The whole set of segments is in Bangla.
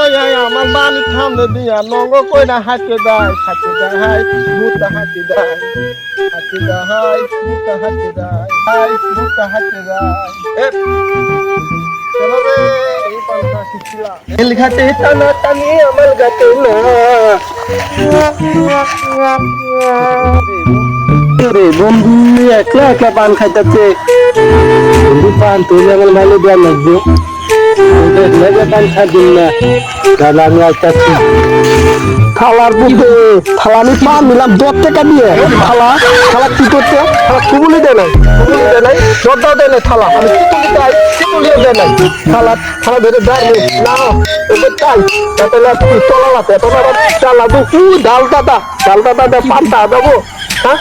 আমার বানি থামলে দিয়া নঙ্গ কইরা হাঁটে দেয় মুতা হাঁটে দেয় মুতা হাঁটে দেয় মুতা হাঁটে দেয় ঘাটে টানা টানি আমার গাতে না রে বন্ধু একলা একলা পান খাইতেছে বন্ধু পান তুই আমার ভালো দেওয়া লাগবে পান খাইদিন না দাদা আমি আসতেছি থালার বুঝে থালা আমি পান নিলাম 10 টাকা দিয়ে থালা কি করতে থালা কুবুলি দেয় নাই দরদাও দেয় নাই থালা আমি চিকুলিও দেয় নাই থালা ধরে দাঁড়িয়ে না চাই তাহলে তলালাতে তোমার চালা তো ডাল দাদা পান্তা দেবো হ্যাঁ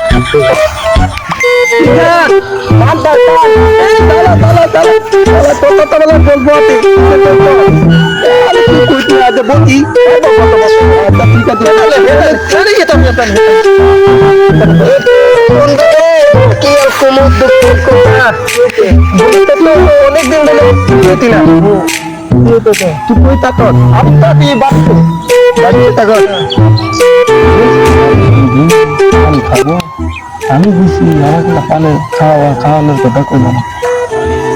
অনেকদিন তুই থাকো আমি থাকি বাড়িতে খাবো আমি বুঝি আমার পানের খাওয়ানোর কথা কইলাম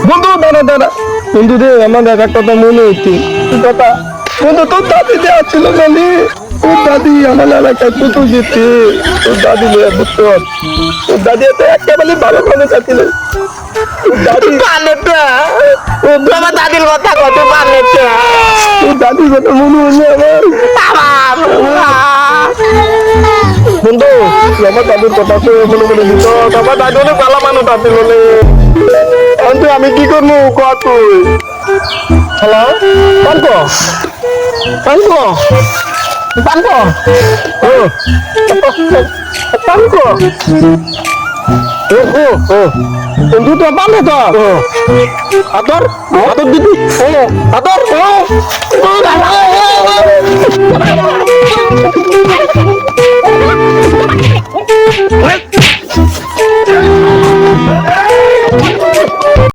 বন্ধু দাঁড়া বন্ধু রে আমার একটা কথা মনে হইতে কথা বন্ধু তোর দাদি দেওয়া ছিল জানি তোর দাদি আমার এলাকায় কত যেতে তোর দাদি বুঝতে তোর দাদি এত একেবারে ভালো মানুষ ছিল দাদি আমার দাদির কথা কত পানেটা তোর দাদির কথা মনে হইলে বন্ধু আমার দাদুর কথা মনে মনে দিত আমার দাদু অনেক ভালো মানুষ দাদি বলে কিন্তু আমি কি করবো কত হ্যালো পানকো বন্ধু তো পানে তো আদর দিদি আদর